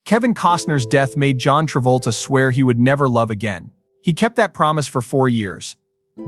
Kevin Costner's death made John Travolta swear he would never love again. He kept that promise for 4 years.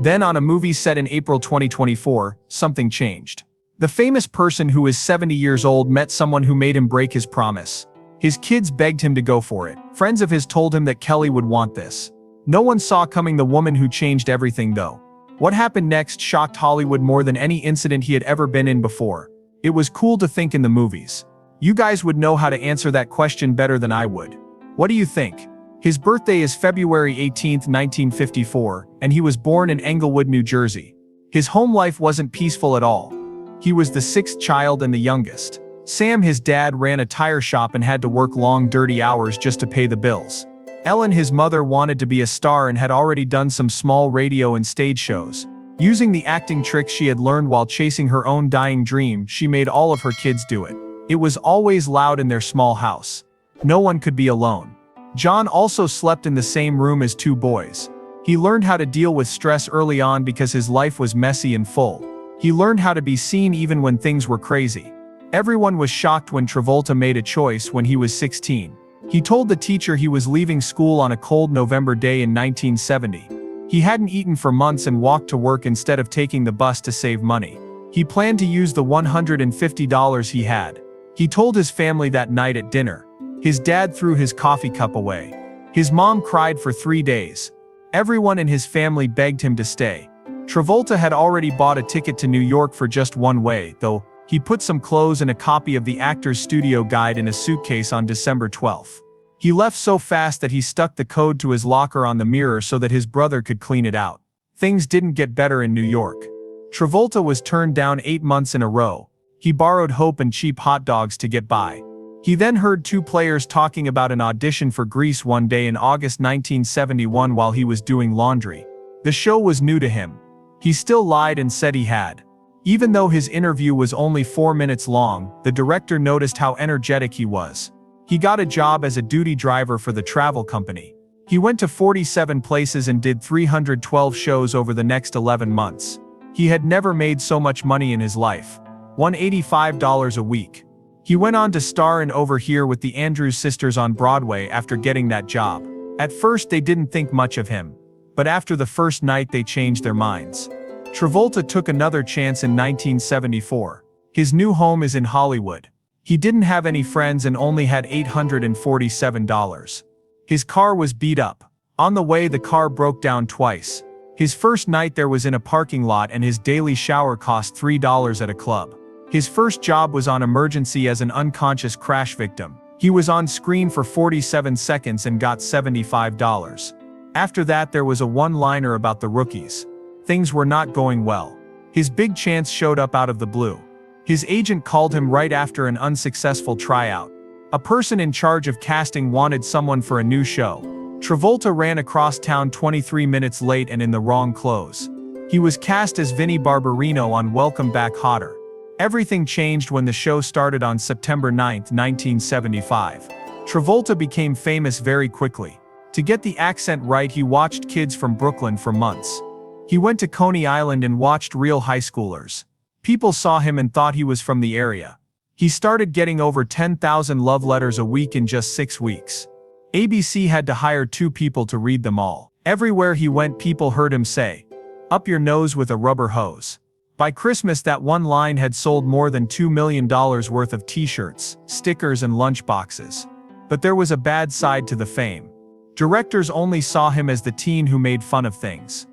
Then on a movie set in April 2024, something changed. The famous person who is 70 years old met someone who made him break his promise. His kids begged him to go for it. Friends of his told him that Kelly would want this. No one saw coming the woman who changed everything though. What happened next shocked Hollywood more than any incident he had ever been in before. It was cool to think in the movies. You guys would know how to answer that question better than I would. What do you think? His birthday is February 18, 1954, and he was born in Englewood, New Jersey. His home life wasn't peaceful at all. He was the 6th child and the youngest. Sam, his dad, ran a tire shop and had to work long, dirty hours just to pay the bills. Ellen, his mother, wanted to be a star and had already done some small radio and stage shows. Using the acting tricks she had learned while chasing her own dying dream, she made all of her kids do it. It was always loud in their small house. No one could be alone. John also slept in the same room as 2 boys. He learned how to deal with stress early on because his life was messy and full. He learned how to be seen even when things were crazy. Everyone was shocked when Travolta made a choice when he was 16. He told the teacher he was leaving school on a cold November day in 1970. He hadn't eaten for months and walked to work instead of taking the bus to save money. He planned to use the $150 he had. He told his family that night at dinner. His dad threw his coffee cup away. His mom cried for 3 days. Everyone in his family begged him to stay. Travolta had already bought a ticket to New York for just one way, though. He put some clothes and a copy of the actor's studio guide in a suitcase on December 12. He left so fast that he stuck the code to his locker on the mirror so that his brother could clean it out. Things didn't get better in New York. Travolta was turned down 8 months in a row. He borrowed Hope and cheap hot dogs to get by. He then heard 2 players talking about an audition for Grease one day in August 1971 while he was doing laundry. The show was new to him. He still lied and said he had. Even though his interview was only 4 minutes long, the director noticed how energetic he was. He got a job as a duty driver for the travel company. He went to 47 places and did 312 shows over the next 11 months. He had never made so much money in his life. $185 a week. He went on to star in Over Here with the Andrews Sisters on Broadway after getting that job. At first they didn't think much of him. But after the first night they changed their minds. Travolta took another chance in 1974. His new home is in Hollywood. He didn't have any friends and only had $847. His car was beat up. On the way the car broke down twice. His first night there was in a parking lot and his daily shower cost $3 at a club. His first job was on Emergency as an unconscious crash victim. He was on screen for 47 seconds and got $75. After that there was a one-liner about the rookies. Things were not going well. His big chance showed up out of the blue. His agent called him right after an unsuccessful tryout. A person in charge of casting wanted someone for a new show. Travolta ran across town 23 minutes late and in the wrong clothes. He was cast as Vinnie Barbarino on Welcome Back Kotter. Everything changed when the show started on September 9, 1975. Travolta became famous very quickly. To get the accent right he watched kids from Brooklyn for months. He went to Coney Island and watched real high schoolers. People saw him and thought he was from the area. He started getting over 10,000 love letters a week in just 6 weeks. ABC had to hire 2 people to read them all. Everywhere he went people heard him say, "Up your nose with a rubber hose." By Christmas that one line had sold more than $2 million worth of t-shirts, stickers and lunchboxes. But there was a bad side to the fame. Directors only saw him as the teen who made fun of things.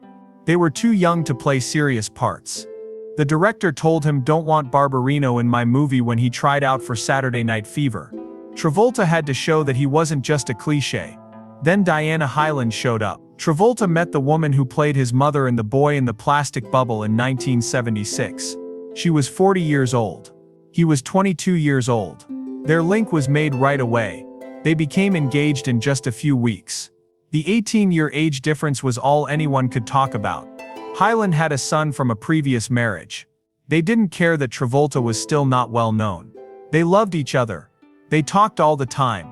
They were too young to play serious parts. The director told him, "Don't want Barbarino in my movie" when he tried out for Saturday Night Fever. Travolta had to show that he wasn't just a cliché. Then Diana Hyland showed up. Travolta met the woman who played his mother in The Boy in the Plastic Bubble in 1976. She was 40 years old. He was 22 years old. Their link was made right away. They became engaged in just a few weeks. The 18-year age difference was all anyone could talk about. Hyland had a son from a previous marriage. They didn't care that Travolta was still not well known. They loved each other. They talked all the time,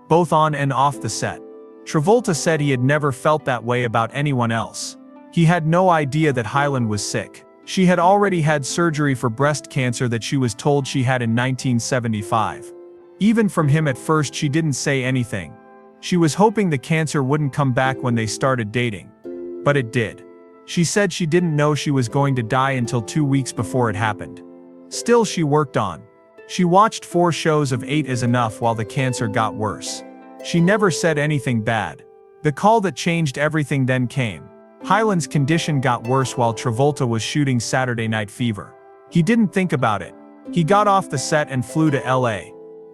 both on and off the set. Travolta said he had never felt that way about anyone else. He had no idea that Hyland was sick. She had already had surgery for breast cancer that she was told she had in 1975. Even from him at first she didn't say anything. She was hoping the cancer wouldn't come back when they started dating. But it did. She said she didn't know she was going to die until 2 weeks before it happened. Still she worked on. She watched 4 shows of 8 is enough while the cancer got worse. She never said anything bad. The call that changed everything then came. Hyland's condition got worse while Travolta was shooting Saturday Night Fever. He didn't think about it. He got off the set and flew to LA.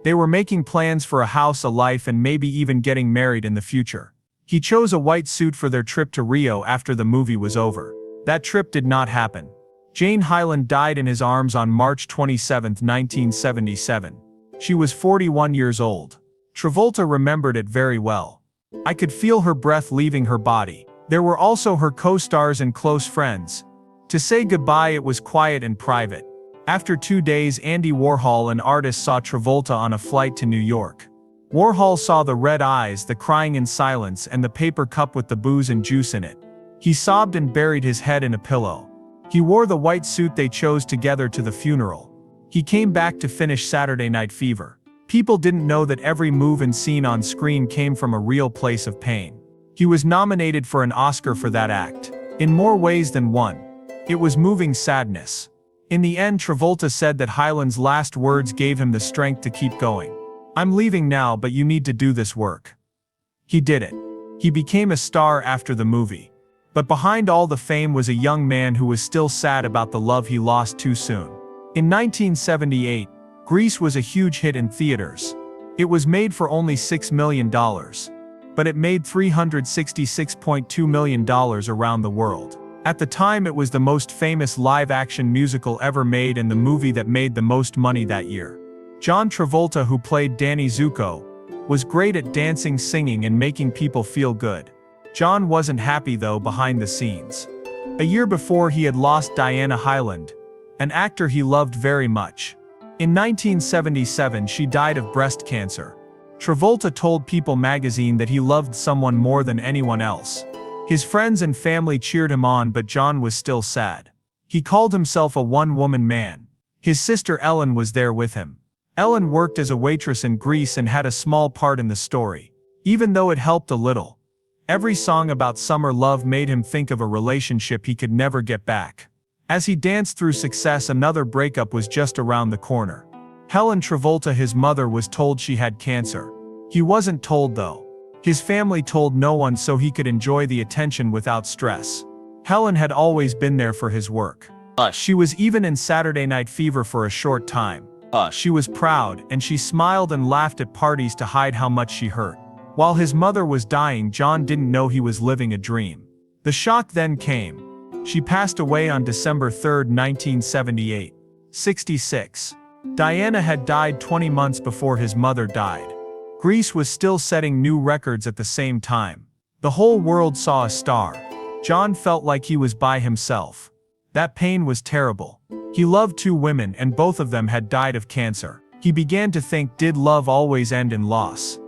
They were making plans for a house, a life, and maybe even getting married in the future. He chose a white suit for their trip to Rio after the movie was over. That trip did not happen. Jane Hyland died in his arms on March 27, 1977. She was 41 years old. Travolta remembered it very well. I could feel her breath leaving her body. There were also her co-stars and close friends. To say goodbye it was quiet and private. After 2 days Andy Warhol, an artist, saw Travolta on a flight to New York. Warhol saw the red eyes, the crying in silence, and the paper cup with the booze and juice in it. He sobbed and buried his head in a pillow. He wore the white suit they chose together to the funeral. He came back to finish Saturday Night Fever. People didn't know that every move and scene on screen came from a real place of pain. He was nominated for an Oscar for that act. In more ways than one. It was moving sadness. In the end, Travolta said that Hyland's last words gave him the strength to keep going. "I'm leaving now, but you need to do this work." He did it. He became a star after the movie. But behind all the fame was a young man who was still sad about the love he lost too soon. In 1978, Grease was a huge hit in theaters. It was made for only $6 million. But it made $366.2 million around the world. At the time it was the most famous live-action musical ever made and the movie that made the most money that year. John Travolta, who played Danny Zuko, was great at dancing, singing, and making people feel good. John wasn't happy though behind the scenes. A year before he had lost Diana Hyland, an actor he loved very much. In 1977 she died of breast cancer. Travolta told People magazine that he loved someone more than anyone else. His friends and family cheered him on, but John was still sad. He called himself a one-woman man. His sister Ellen was there with him. Ellen worked as a waitress in Grease and had a small part in the story. Even though it helped a little. Every song about summer love made him think of a relationship he could never get back. As he danced through success, another breakup was just around the corner. Helen Travolta, his mother, was told she had cancer. He wasn't told though. His family told no one so he could enjoy the attention without stress. Helen had always been there for his work. She was even in Saturday Night Fever for a short time. She was proud, and she smiled and laughed at parties to hide how much she hurt. While his mother was dying, John didn't know he was living a dream. The shock then came. She passed away on December 3, 1978. 66. Diana had died 20 months before his mother died. Grease was still setting new records at the same time. The whole world saw a star. John felt like he was by himself. That pain was terrible. He loved 2 women and both of them had died of cancer. He began to think, did love always end in loss?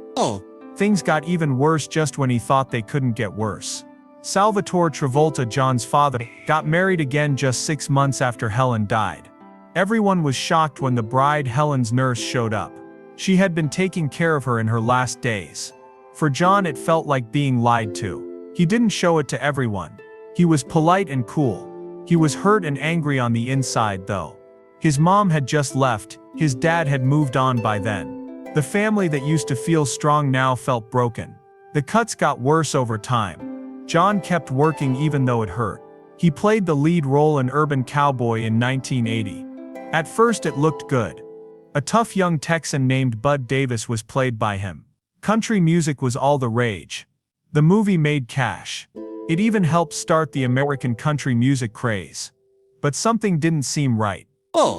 Things got even worse just when he thought they couldn't get worse. Salvatore Travolta, John's father, got married again just 6 months after Helen died. Everyone was shocked when the bride, Helen's nurse, showed up. She had been taking care of her in her last days. For John it felt like being lied to. He didn't show it to everyone. He was polite and cool. He was hurt and angry on the inside though. His mom had just left, his dad had moved on by then. The family that used to feel strong now felt broken. The cuts got worse over time. John kept working even though it hurt. He played the lead role in Urban Cowboy in 1980. At first it looked good. A tough young Texan named Bud Davis was played by him. Country music was all the rage. The movie made cash. It even helped start the American country music craze. But something didn't seem right.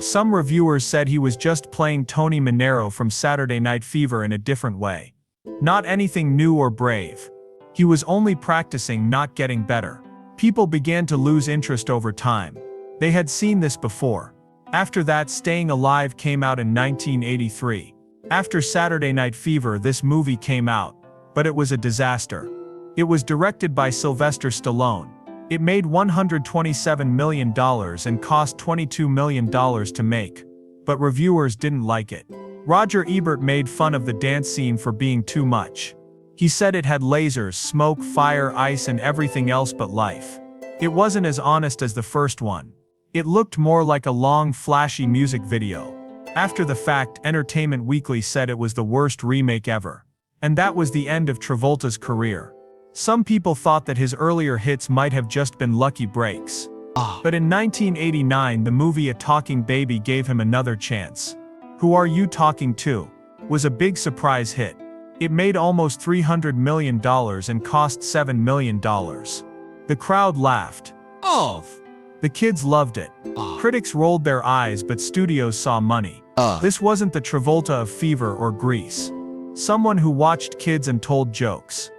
Some reviewers said he was just playing Tony Manero from Saturday Night Fever in a different way. Not anything new or brave. He was only practicing, not getting better. People began to lose interest over time. They had seen this before. After that, Staying Alive came out in 1983. After Saturday Night Fever, this movie came out, but it was a disaster. It was directed by Sylvester Stallone. It made $127 million and cost $22 million to make. But reviewers didn't like it. Roger Ebert made fun of the dance scene for being too much. He said it had lasers, smoke, fire, ice, and everything else but life. It wasn't as honest as the first one. It looked more like a long, flashy music video. After the fact, Entertainment Weekly said it was the worst remake ever. And that was the end of Travolta's career. Some people thought that his earlier hits might have just been lucky breaks. But in 1989, the movie A Talking Baby gave him another chance. Who Are You Talking To? Was a big surprise hit. It made almost $300 million and cost $7 million. The crowd laughed. The kids loved it. Critics rolled their eyes, but studios saw money. This wasn't the Travolta of Fever or Grease. Someone who watched kids and told jokes.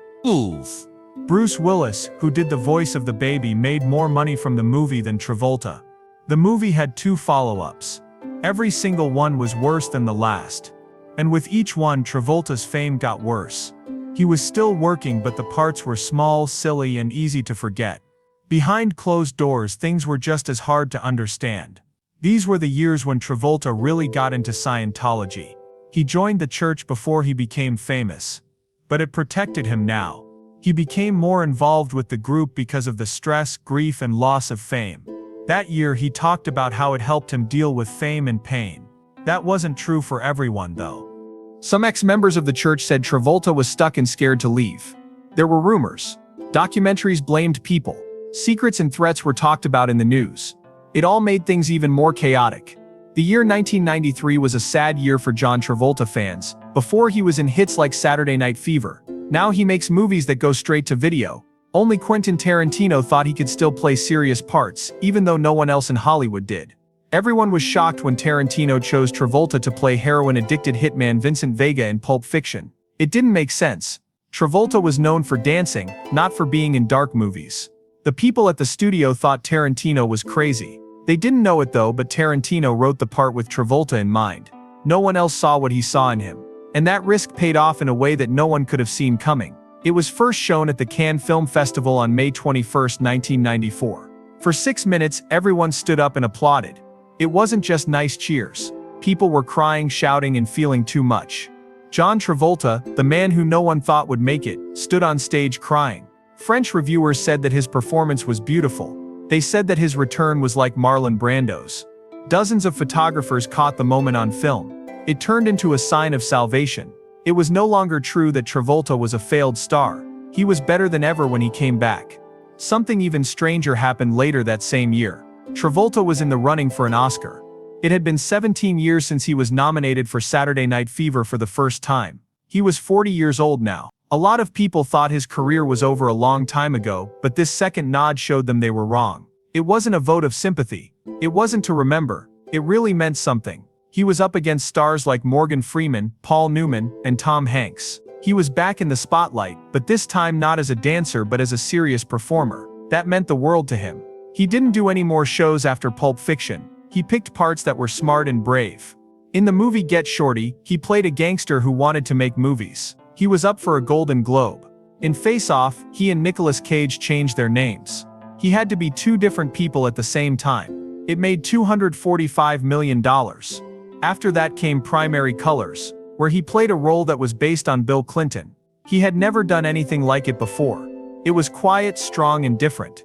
Bruce Willis, who did the voice of the baby, made more money from the movie than Travolta. The movie had 2 follow-ups. Every single one was worse than the last. And with each one, Travolta's fame got worse. He was still working, but the parts were small, silly, and easy to forget. Behind closed doors, things were just as hard to understand. These were the years when Travolta really got into Scientology. He joined the church before he became famous. But it protected him now. He became more involved with the group because of the stress, grief, and loss of fame. That year he talked about how it helped him deal with fame and pain. That wasn't true for everyone, though. Some ex-members of the church said Travolta was stuck and scared to leave. There were rumors. Documentaries blamed people. Secrets and threats were talked about in the news. It all made things even more chaotic. The year 1993 was a sad year for John Travolta fans. Before he was in hits like Saturday Night Fever. Now he makes movies that go straight to video. Only Quentin Tarantino thought he could still play serious parts, even though no one else in Hollywood did. Everyone was shocked when Tarantino chose Travolta to play heroin-addicted hitman Vincent Vega in Pulp Fiction. It didn't make sense. Travolta was known for dancing, not for being in dark movies. The people at the studio thought Tarantino was crazy. They didn't know it though, but Tarantino wrote the part with Travolta in mind. No one else saw what he saw in him. And that risk paid off in a way that no one could have seen coming. It was first shown at the Cannes Film Festival on May 21, 1994. For 6 minutes, everyone stood up and applauded. It wasn't just nice cheers. People were crying, shouting, and feeling too much. John Travolta, the man who no one thought would make it, stood on stage crying. French reviewers said that his performance was beautiful. They said that his return was like Marlon Brando's. Dozens of photographers caught the moment on film. It turned into a sign of salvation. It was no longer true that Travolta was a failed star. He was better than ever when he came back. Something even stranger happened later that same year. Travolta was in the running for an Oscar. It had been 17 years since he was nominated for Saturday Night Fever for the first time. He was 40 years old now. A lot of people thought his career was over a long time ago, but this second nod showed them they were wrong. It wasn't a vote of sympathy. It wasn't to remember. It really meant something. He was up against stars like Morgan Freeman, Paul Newman, and Tom Hanks. He was back in the spotlight, but this time not as a dancer but as a serious performer. That meant the world to him. He didn't do any more shows after Pulp Fiction. He picked parts that were smart and brave. In the movie Get Shorty, he played a gangster who wanted to make movies. He was up for a Golden Globe. In Face Off, he and Nicolas Cage changed their names. He had to be 2 different people at the same time. It made $245 million. After that came Primary Colors, where he played a role that was based on Bill Clinton. He had never done anything like it before. It was quiet, strong, and different.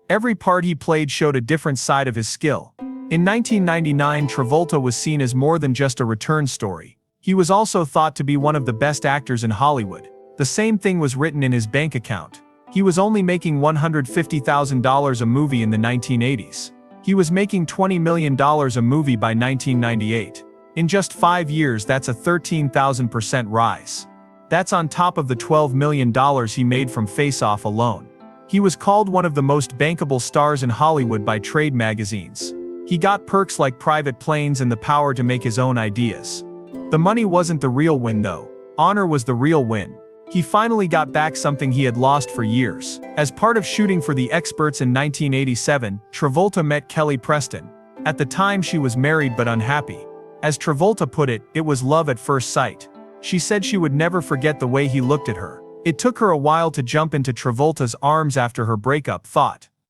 Every part he played showed a different side of his skill. In 1999, Travolta was seen as more than just a return story. He was also thought to be one of the best actors in Hollywood. The same thing was written in his bank account. He was only making $150,000 a movie in the 1980s. He was making $20 million a movie by 1998. In just 5 years, that's a 13,000% rise. That's on top of the $12 million he made from Face Off alone. He was called one of the most bankable stars in Hollywood by trade magazines. He got perks like private planes and the power to make his own ideas. The money wasn't the real win though. Honor was the real win. He finally got back something he had lost for years. As part of shooting for The Experts in 1987, Travolta met Kelly Preston. At the time she was married but unhappy. As Travolta put it, it was love at first sight. She said she would never forget the way he looked at her. It took her a while to jump into Travolta's arms after her breakup.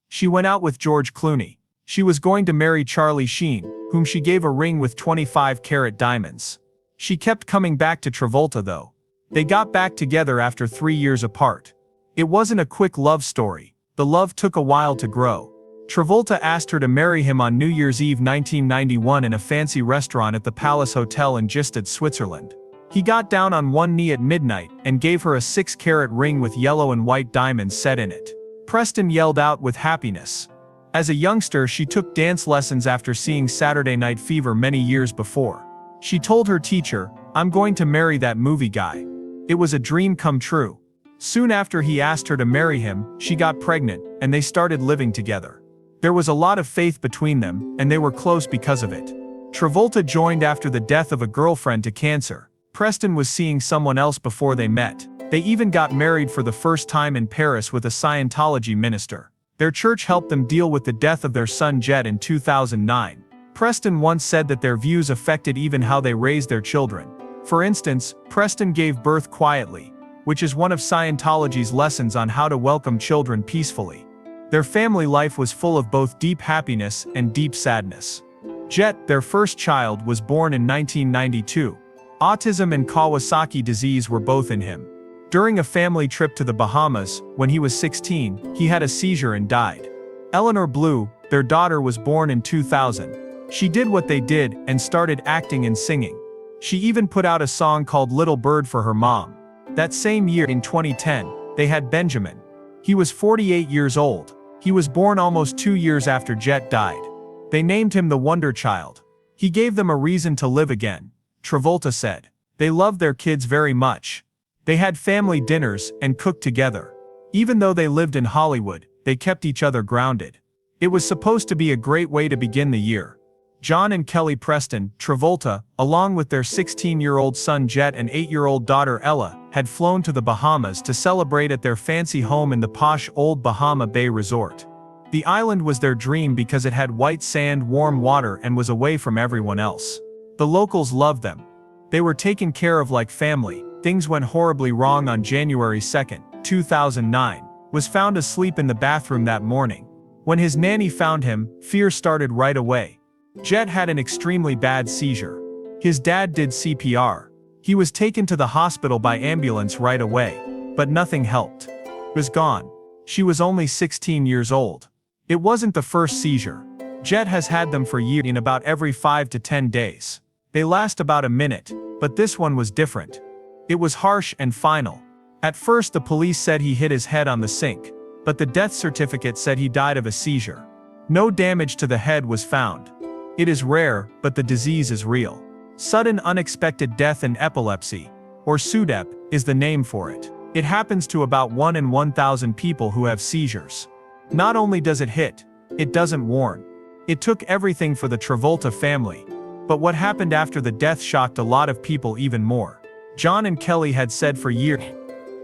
She went out with George Clooney. She was going to marry Charlie Sheen, whom she gave a ring with 25-carat diamonds. She kept coming back to Travolta though. They got back together after 3 years apart. It wasn't a quick love story. The love took a while to grow. Travolta asked her to marry him on New Year's Eve 1991 in a fancy restaurant at the Palace Hotel in Gstaad, Switzerland. He got down on one knee at midnight and gave her a 6-carat ring with yellow and white diamonds set in it. Preston yelled out with happiness. As a youngster, she took dance lessons after seeing Saturday Night Fever many years before. She told her teacher, "I'm going to marry that movie guy." It was a dream come true. Soon after he asked her to marry him, she got pregnant, and they started living together. There was a lot of faith between them, and they were close because of it. Travolta joined after the death of a girlfriend to cancer. Preston was seeing someone else before they met. They even got married for the first time in Paris with a Scientology minister. Their church helped them deal with the death of their son Jet in 2009. Preston once said that their views affected even how they raised their children. For instance, Preston gave birth quietly, which is one of Scientology's lessons on how to welcome children peacefully. Their family life was full of both deep happiness and deep sadness. Jet, their first child, was born in 1992. Autism and Kawasaki disease were both in him. During a family trip to the Bahamas, when he was 16, he had a seizure and died. Eleanor Blue, their daughter, was born in 2000. She did what they did and started acting and singing. She even put out a song called Little Bird for her mom. That same year, in 2010, they had Benjamin. He was 48 years old. He was born almost 2 years after Jet died. They named him the Wonder Child. He gave them a reason to live again. Travolta said. They loved their kids very much. They had family dinners and cooked together. Even though they lived in Hollywood, they kept each other grounded. It was supposed to be a great way to begin the year. John and Kelly Preston, Travolta, along with their 16-year-old son Jet and 8-year-old daughter Ella, had flown to the Bahamas to celebrate at their fancy home in the posh Old Bahama Bay Resort. The island was their dream because it had white sand, warm water, and was away from everyone else. The locals loved them. They were taken care of like family. Things went horribly wrong on January 2, 2009. Was found asleep in the bathroom that morning. When his nanny found him, fear started right away. Jet had an extremely bad seizure. His dad did CPR. He was taken to the hospital by ambulance right away, but nothing helped. Was gone. She was only 16 years old. It wasn't the first seizure. Jet has had them for years, in about every 5 to 10 days. They last about a minute, but this one was different. It was harsh and final. At first the police said he hit his head on the sink, but the death certificate said he died of a seizure. No damage to the head was found. It is rare, but the disease is real. Sudden unexpected death and epilepsy, or SUDEP, is the name for it. It happens to about 1 in 1,000 people who have seizures. Not only does it hit, it doesn't warn. It took everything for the Travolta family. But what happened after the death shocked a lot of people even more. John and Kelly had said for years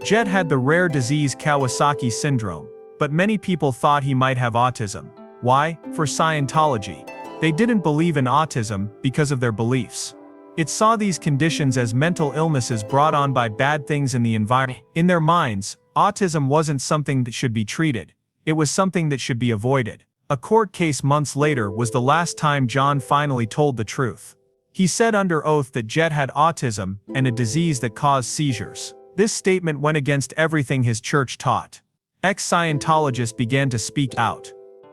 Jet had the rare disease Kawasaki syndrome, but many people thought he might have autism. Why? For Scientology. They didn't believe in autism because of their beliefs. It saw these conditions as mental illnesses brought on by bad things in the environment. In their minds, autism wasn't something that should be treated. It was something that should be avoided. A court case months later was the last time John finally told the truth. He said under oath that Jet had autism and a disease that caused seizures. This statement went against everything his church taught. Ex-Scientologists began to speak out.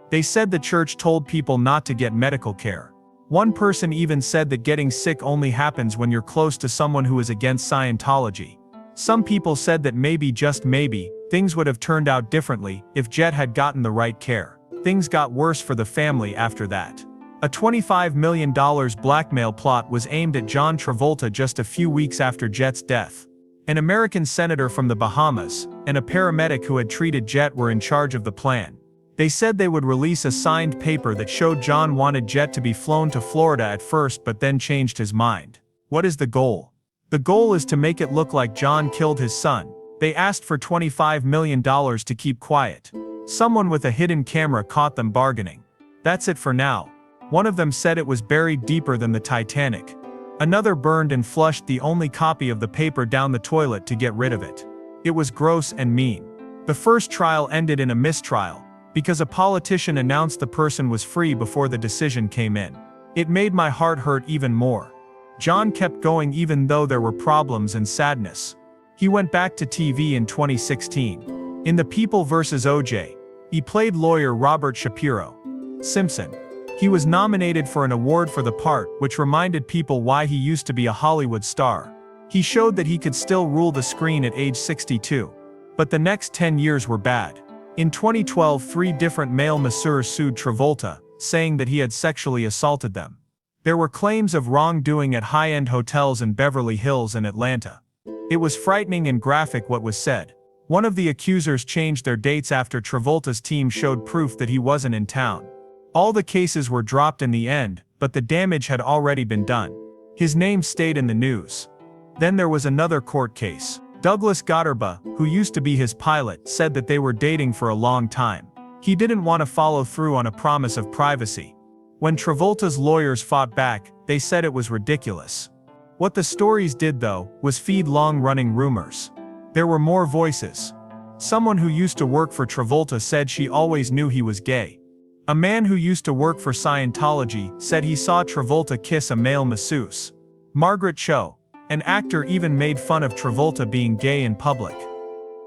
They said the church told people not to get medical care. One person even said that getting sick only happens when you're close to someone who is against Scientology. Some people said that maybe, just maybe, things would have turned out differently if Jet had gotten the right care. Things got worse for the family after that. A $25 million blackmail plot was aimed at John Travolta just a few weeks after Jet's death. An American senator from the Bahamas and a paramedic who had treated Jet were in charge of the plan. They said they would release a signed paper that showed John wanted Jet to be flown to Florida at first but then changed his mind. What is the goal? The goal is to make it look like John killed his son. They asked for $25 million to keep quiet. Someone with a hidden camera caught them bargaining. That's it for now. One of them said it was buried deeper than the Titanic. Another burned and flushed the only copy of the paper down the toilet to get rid of it. It was gross and mean. The first trial ended in a mistrial, because a politician announced the person was free before the decision came in. It made my heart hurt even more. John kept going even though there were problems and sadness. He went back to TV in 2016. In The People vs. O.J., he played lawyer Robert Shapiro Simpson. He was nominated for an award for the part, which reminded people why he used to be a Hollywood star. He showed that he could still rule the screen at age 62. But the next 10 years were bad. In 2012, 3 different male masseurs sued Travolta, saying that he had sexually assaulted them. There were claims of wrongdoing at high-end hotels in Beverly Hills and Atlanta. It was frightening and graphic what was said. One of the accusers changed their dates after Travolta's team showed proof that he wasn't in town. All the cases were dropped in the end, but the damage had already been done. His name stayed in the news. Then there was another court case. Douglas Gotterba, who used to be his pilot, said that they were dating for a long time. He didn't want to follow through on a promise of privacy. When Travolta's lawyers fought back, they said it was ridiculous. What the stories did, though, was feed long-running rumors. There were more voices. Someone who used to work for Travolta said she always knew he was gay. A man who used to work for Scientology said he saw Travolta kiss a male masseuse. Margaret Cho, an actor, even made fun of Travolta being gay in public.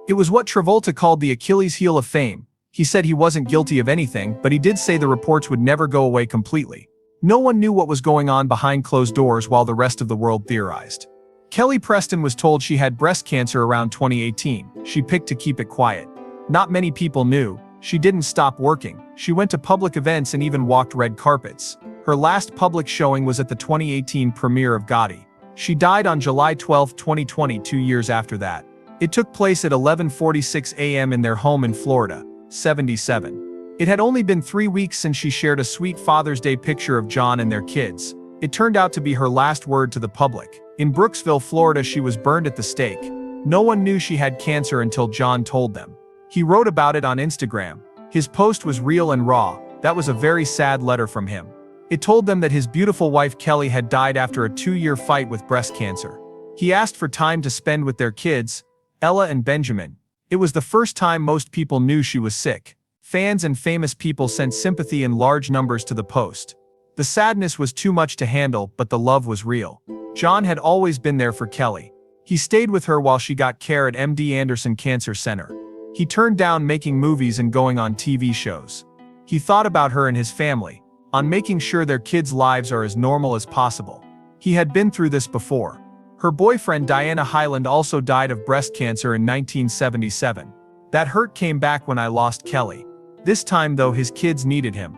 It was what Travolta called the Achilles heel of fame. He said he wasn't guilty of anything, but he did say the reports would never go away completely. No one knew what was going on behind closed doors while the rest of the world theorized. Kelly Preston was told she had breast cancer around 2018. She picked to keep it quiet. Not many people knew. She didn't stop working. She went to public events and even walked red carpets. Her last public showing was at the 2018 premiere of Gotti. She died on July 12, 2020, 2 years after that. It took place at 11:46 a.m. in their home in Florida, 77. It had only been 3 weeks since she shared a sweet Father's Day picture of John and their kids. It turned out to be her last word to the public. In Brooksville, Florida, she was burned at the stake. No one knew she had cancer until John told them. He wrote about it on Instagram. His post was real and raw. That was a very sad letter from him. It told them that his beautiful wife Kelly had died after a 2-year fight with breast cancer. He asked for time to spend with their kids, Ella and Benjamin. It was the first time most people knew she was sick. Fans and famous people sent sympathy in large numbers to the post. The sadness was too much to handle, but the love was real. John had always been there for Kelly. He stayed with her while she got care at MD Anderson Cancer Center. He turned down making movies and going on TV shows. He thought about her and his family, on making sure their kids' lives are as normal as possible. He had been through this before. Her boyfriend Diana Hyland also died of breast cancer in 1977. That hurt came back when I lost Kelly. This time, though, his kids needed him.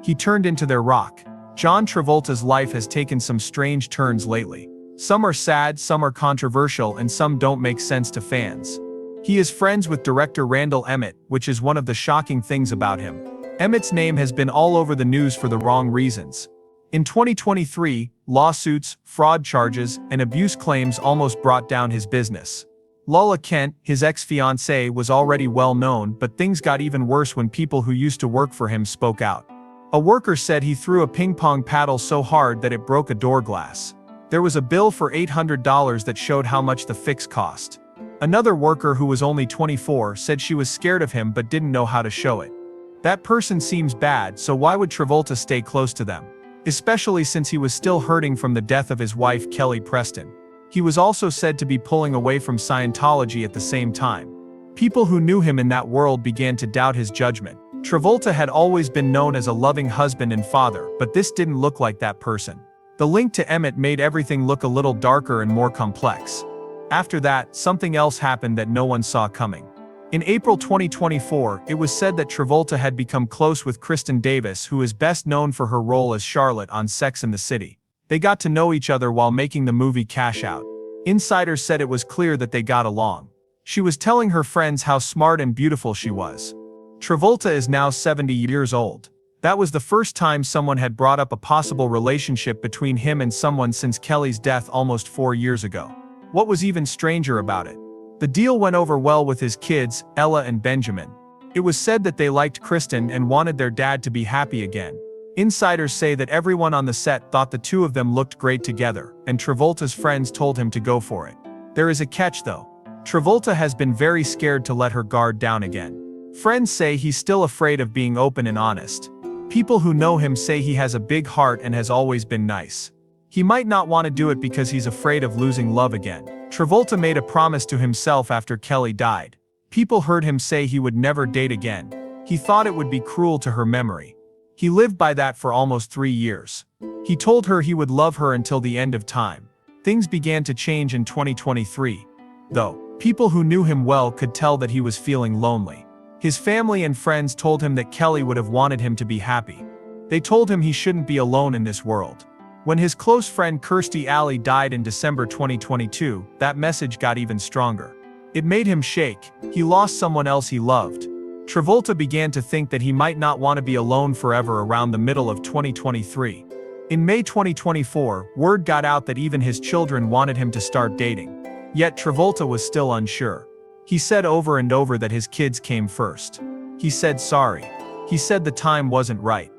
He turned into their rock. John Travolta's life has taken some strange turns lately. Some are sad, some are controversial, and some don't make sense to fans. He is friends with director Randall Emmett, which is one of the shocking things about him. Emmett's name has been all over the news for the wrong reasons. In 2023, lawsuits, fraud charges, and abuse claims almost brought down his business. Lola Kent, his ex-fiancée, was already well known, but things got even worse when people who used to work for him spoke out. A worker said he threw a ping-pong paddle so hard that it broke a door glass. There was a bill for $800 that showed how much the fix cost. Another worker who was only 24 said she was scared of him but didn't know how to show it. That person seems bad, so why would Travolta stay close to them? Especially since he was still hurting from the death of his wife Kelly Preston. He was also said to be pulling away from Scientology at the same time. People who knew him in that world began to doubt his judgment. Travolta had always been known as a loving husband and father, but this didn't look like that person. The link to Emmett made everything look a little darker and more complex. After that, something else happened that no one saw coming. In April 2024, it was said that Travolta had become close with Kristen Davis, who is best known for her role as Charlotte on Sex and the City. They got to know each other while making the movie Cash Out. Insiders said it was clear that they got along. She was telling her friends how smart and beautiful she was. Travolta is now 70 years old. That was the first time someone had brought up a possible relationship between him and someone since Kelly's death almost 4 years ago. What was even stranger about it? The deal went over well with his kids, Ella and Benjamin. It was said that they liked Kristen and wanted their dad to be happy again. Insiders say that everyone on the set thought the two of them looked great together, and Travolta's friends told him to go for it. There is a catch though. Travolta has been very scared to let her guard down again. Friends say he's still afraid of being open and honest. People who know him say he has a big heart and has always been nice. He might not want to do it because he's afraid of losing love again. Travolta made a promise to himself after Kelly died. People heard him say he would never date again. He thought it would be cruel to her memory. He lived by that for almost 3 years. He told her he would love her until the end of time. Things began to change in 2023, though. People who knew him well could tell that he was feeling lonely. His family and friends told him that Kelly would have wanted him to be happy. They told him he shouldn't be alone in this world. When his close friend Kirstie Alley died in December 2022, that message got even stronger. It made him shake. He lost someone else he loved. Travolta began to think that he might not want to be alone forever around the middle of 2023. In May 2024, word got out that even his children wanted him to start dating. Yet Travolta was still unsure. He said over and over that his kids came first. He said sorry. He said the time wasn't right.